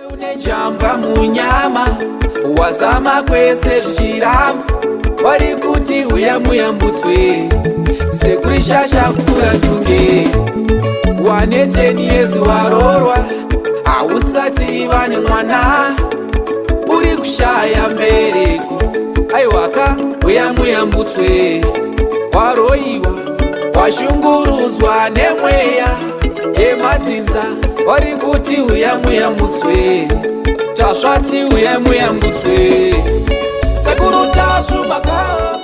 Unejamba munyama wazama kwese zvichirama wari kuti uya muyambutswe sekuri shasha kukura tunge wane 10 years warorwa hausati vane mwana uri kushaya mbereko aiwaka uya muyambutswe waroiwa washungurudzwa nemweya yemadzinza wari kuti uya muyambutswe tasvati uya muyambutswe sekuru tasvubakama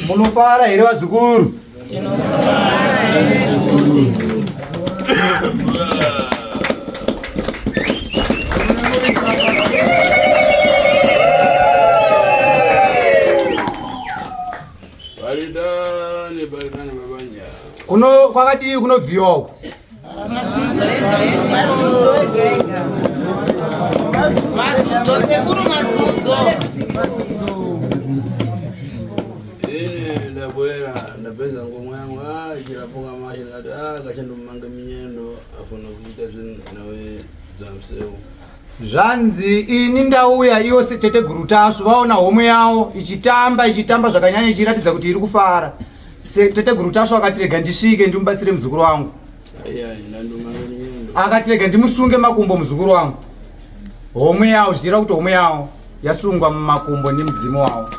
Munofara here vazukuru. Kuno kwakadii kunobviwa uko. Ndapeza ngomwe yangu chirapoka mashi ngati kachando manga minyendo afuna kuita nawe zamseu. Zvanzi ini ndauya iwo tete Gurutasu vaona homwe yawo ichitamba zvakanyanya ichiratidza kuti iri kufara. Tete Gurutasu akatirega ndisvike ndimubatsire muzukuru wangu. Ndandumanga minyendo. Akatirega ndimusunge makumbo muzukuru wangu. Homwe yawo zvichira kuti homwe yawo yasungwa mumakumbo nemudzimu wawo.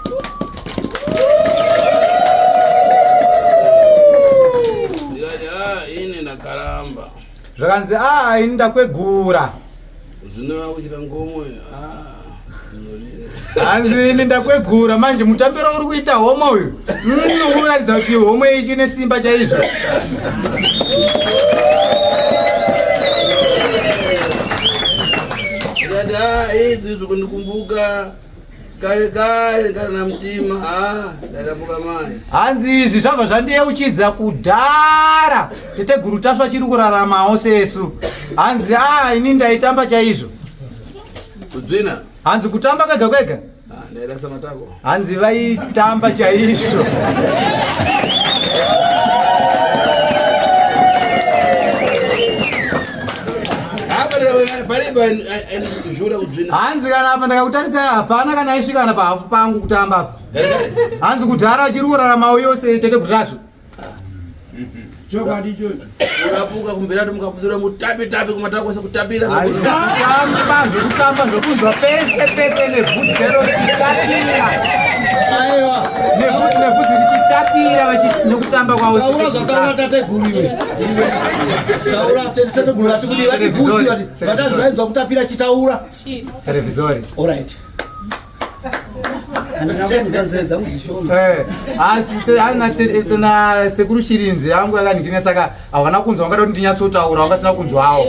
Karamba. Zvakanzi ini ndakwegura. Zvinova kuchira ngomwe. Hanzi ini ndakwegura manje mutambiro uri kuita homwe uyu. Unoratidza kuti homwe ichi ine simba chaizvo. Idzi zvikundikumbuka kare na mtima ndarapuka mai. Hanzi izvi zvabva zvandiyeuchidza kudhara tete Gurutasu achiri kuraramawo sesu. Hanzi ini ndaitamba chaizvo. Kudzvina? Hanzi kutamba kwega kwega. Ndairasa matako. Hanzi vaitamba chaizvo. Hanzi kana apa ndakakutarisa hapana kana aisvika kana pahafu pangu kutamba apa. Hanzi kudhara achiri kuraramawo yose tete Gurutasu. Chokwadi ichocho. Urapuka kumbiratu mukabudura mutapi kumatako sekutapira. Kutamba ndokunzwa pese nebvudzi rero richitapira. Aiwa. Nebvudzi richitapira nekutamba kwawo. Taura zvakaona tate guriwe. Taura tete guriwe atikudi vati bvudzi vati. Vatazvainzwa kutapira chitaura. Televizori. All right. Ana sekuru Shirinzi yangu yakandikina saka hawana kunzwa wangada kuti ndinyatsotaura wangasina kunzwawo.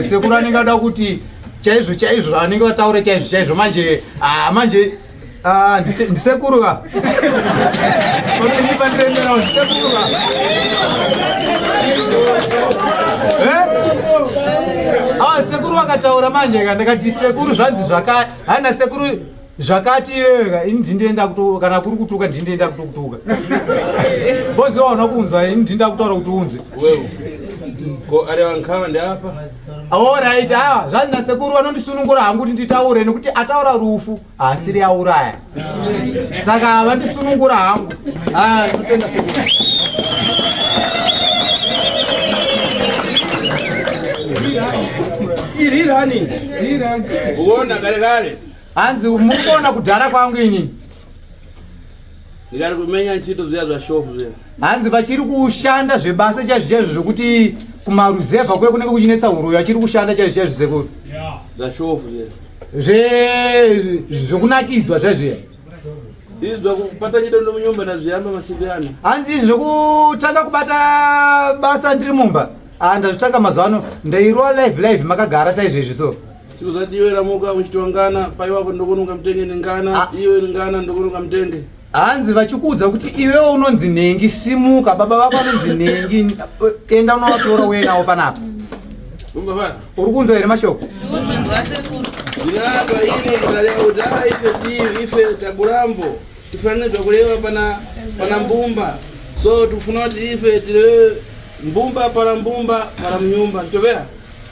Sekuru anenge ada kuti chaizvo anenge vataure chaizvo manje ndisekuru ka. Ndifandiremerawo ndisekuru ka. Sekuru vakataura manje ndakati sekuru zvanzi zvakati. Hana sekuru zvakati ndindienda kutuka kana kuri kutuka ndindienda kutuka. Bozi waona kunzwa ndinda kutaura kuti unze. Wewe. ko ari wankhawa ndi apa Alright, zvanzi nasekuru vanondisunungura hangu kuti nditaure nekuti ataura rufu asiri auraya. Saka vandisunungura hangu. Ndotenda sekuru. Irirani. uona kale Hanzi murikuona kudhara kwangu ini. ndikati kumenya ntchito ziya za shofu ziya Hanzi vachiri kushanda zvebasa chaizvo zvokuti kumaruzevha kwe kunenge kuchinetsa uroyi achiri kushanda chaizvo sekuru. za shofu ziya Zvokunakidzwa zvaizvo. izwa kupata ntchito ndo munyumba ndazviyamba masiku ano Hanzi zvokutanga kubata basa ndiri mumba. Ndazvitanga mazuva ano ndairwa live makagara saizvezvi so. siku zati iwe ramuka uchitiwa ngana paiwapo ndokunuka mtenge nengana iwe ngana ndokunuka mtenge Hanzi vachikuudza kuti iwewo unonzi Nhengi simuka, baba vako anonzi Nhengi, enda unovatora uye nawo panapa. umbafana Uri kunzwa here mashoko? ndinatwa ine ndalea kuti ife tabulambo tifanirwa kulewa pana mbumba so tufuna kuti ife tilewe mbumba para mnyumba nchovera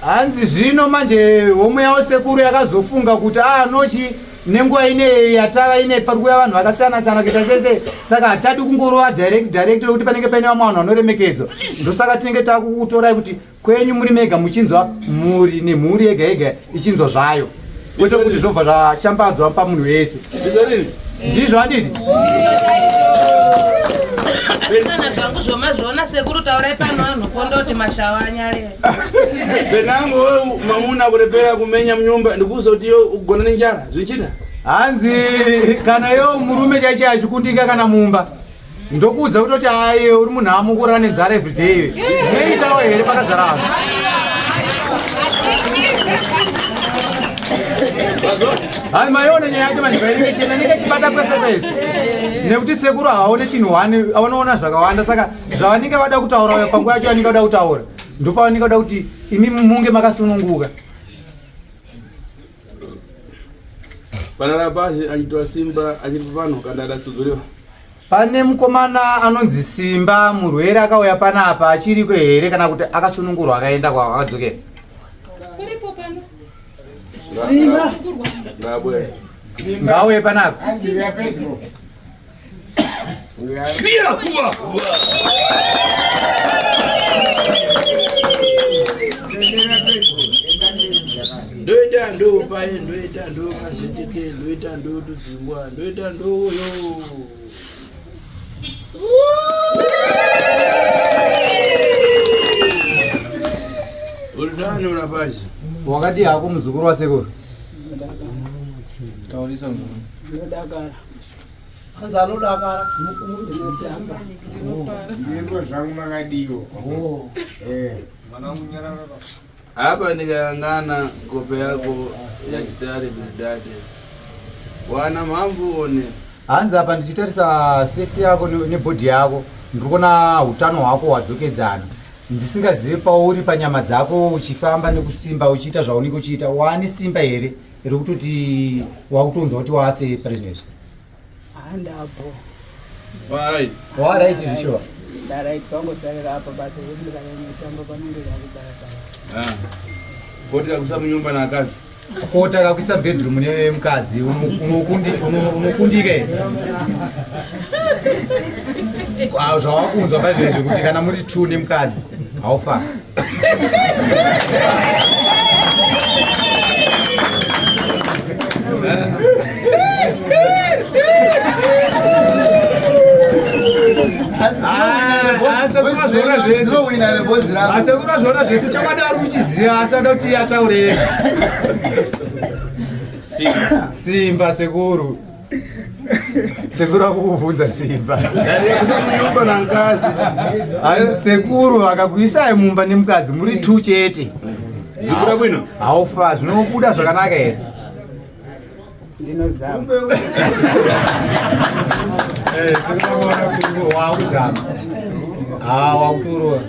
Hanzi zvino manje homwe yawo sekuru yakazofunga kuti nochi nenguva ine yatava ine parikuya vanhu vakasiyana-siyana kuita sese, saka hatadi kungorova direct kuti panenge paine vamwe vanhu vanoremekedzwa. Ndosaka tinenge takukutorai kuti kwenyu muri mega muchinzwa muri nemhuri yega yega ichinzwa zvayo, kwete kuti zvobva zvashambadzwa pamunhu wese. tizorini Ndizvo handiti? Kana zvangu zvomazvona sekuru taurai pano vanhu kondoti mashawa anyare. penango wewe mamuna kurepera kumenya mnyumba ndikuza kuti iwe ugona nenjara zvichita Hanzi kana iwo murume chaicho achikundika kana mumba ndokuudza kutoti aiye uri munhu amukurana nenzara everyday iwe neitawo here pakazara vanhu. Hanzi maiona nyaya yacho mandivainenge chena nenge chibata kwese kwese nekuti sekuru havaone chinhu vanoona zvakawanda, saka zvavanenge vada kutaura panguva yacho vanenge vada kutaura ndopavanenge vada kuti imi munge makasununguka. panala pasi achitwa simba achitipa pano kana adatsudzuriwa Pane mukomana anonzi Simba, murwere akauya panapa achiriko here kana kuti akasunungurwa akaenda akadzokera? Simba. ngabwe Ngauye panapa. ndoita ndo paye ndoita ndo kashetete ndoita ndo tudzimbwa ndoita ndoyo ulitani ulapashi Wakati hako muzukuru wa sekuru. Hanzi anodakara. Ndiro zvangu makadiwo. apa ndikayangana kope yako ya chitare bildade wana mamvu one Hanzi apa ndichitarisa face yako nebhodhi yako ndikuona utano hwako hwadzokedzana. Ndisingazivi pauri panyama dzako uchifamba nekusimba uchiita zvaunenge uchiita. Waane simba here rekutoti wakutonzwa kuti waase president? Handapo. alright Waraiti zvishuwa. Darai pangosarira apa basa yekundikanyamitambo panenge kakubarabara. koti kakusa munyumba na akazi Kota kakuisa bedroom nemukadzi unokundika here. Zvawakunzwa pazvezvi kuti kana muri 2 nemukadzi haufa. Asekura zvona zvese chokwadi ari kuchiziva asi vada kuti ataure Simba sekuru. Sekuru akukubvunza Simba. kakusa munyumba na akazi Asi sekuru akakuisai mumba nemukadzi muri 2 chete. zvikura kwino Haufa zvinobuda zvakanaka here. Ndinozama. Wauzama. Wakutorora.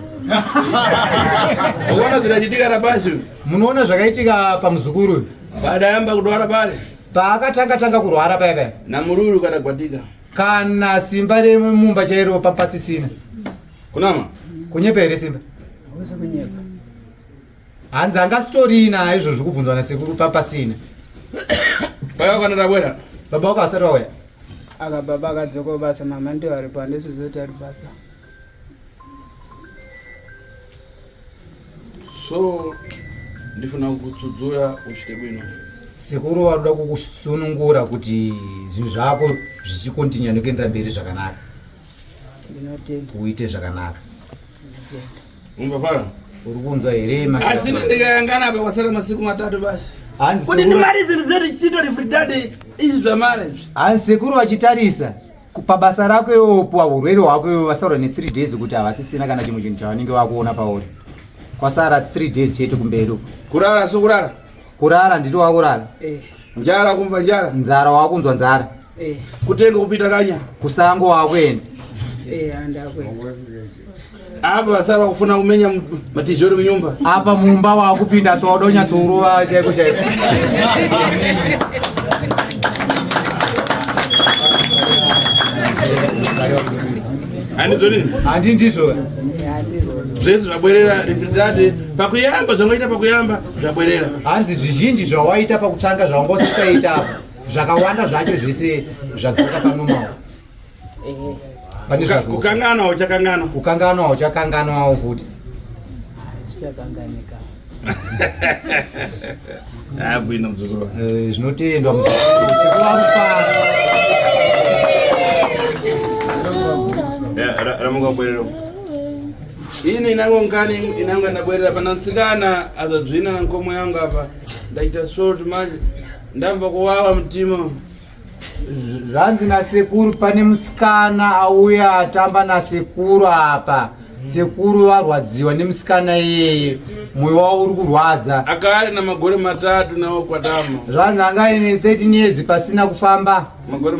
uona zvidachitika rapashi Munoona zvakaitika pamuzukuru padayamba kutwara pale paakatanga kurwara paya namururu kadagwatika kana simba remumba chairo papasisina kunama kunyepa here simba. Usa kunyepa. Hanzi angasitorina izvozvo kubvunzwa nasekuru papasina. Paya kana tabwera. Baba wako asati wauya? Aka baba akadzoka basa mama ndio aripo andisizoti ari baba. So ndifuna kutsudzura uchite bwino. Sekuru waruda kukusunungura kuti zvinhu zvako zvichikontinya nekuendera mberi zvakanaka. Ndinotenda. Uite zvakanaka. Umbafara? Uri kunzwa here Asina ndikayangana apa kwasara masiku 3 basi. Hanzi Kuti ndimari ziri chito refridade izvi zvamarriage. Hanzi sekuru vachitarisa pabasa rako iwopo urwere hwako vasaura ne3 days kuti havasisina kana chimwe chinhu chavanenge vakuona pauri. Kwasara 3 days chete kumberi. Kurara so kurara? Kurara ndito wakurara. Njara kumva njara? Nzara wakunzwa nzara. Kutenga kupita kanya? Kusango wakwenda. Andakwenda. Apa vasara kufuna kumenya matizhori munyumba? Apa mumba wakupinda so wadonya tsuruva chaiko chaiko. Handi ndizvo. Zvese zvabwerera refridade pakuyamba zvangoita pakuyamba zvabwerera. Hanzi zvizhinji zvawaita pakutanga zvawangosisaita zvakawanda zvacho zvese zvadzoka panomao. Kukanganawo chakangana. Kukanganawo chakanganawo futi. Chakanganika. Bwino mzukuru. Zvinotendwa mzukuru wakufara. Ramuka bwerero. Ini inango ngani inanga ndabwerera pana nsikana azadzvina na nkomo yangu apa. Ndaita short manje. Ndamva kuwawa mtima. Zvanzi nasekuru pane musikana auya atamba nasekuru apa. Sekuru varwadziwa nemusikana iyeye. Mwoyo wawo uri kurwadza. Akari na magore 3 nawo kwatama. Zvanzi anga ine 13 years pasina kufamba. Magore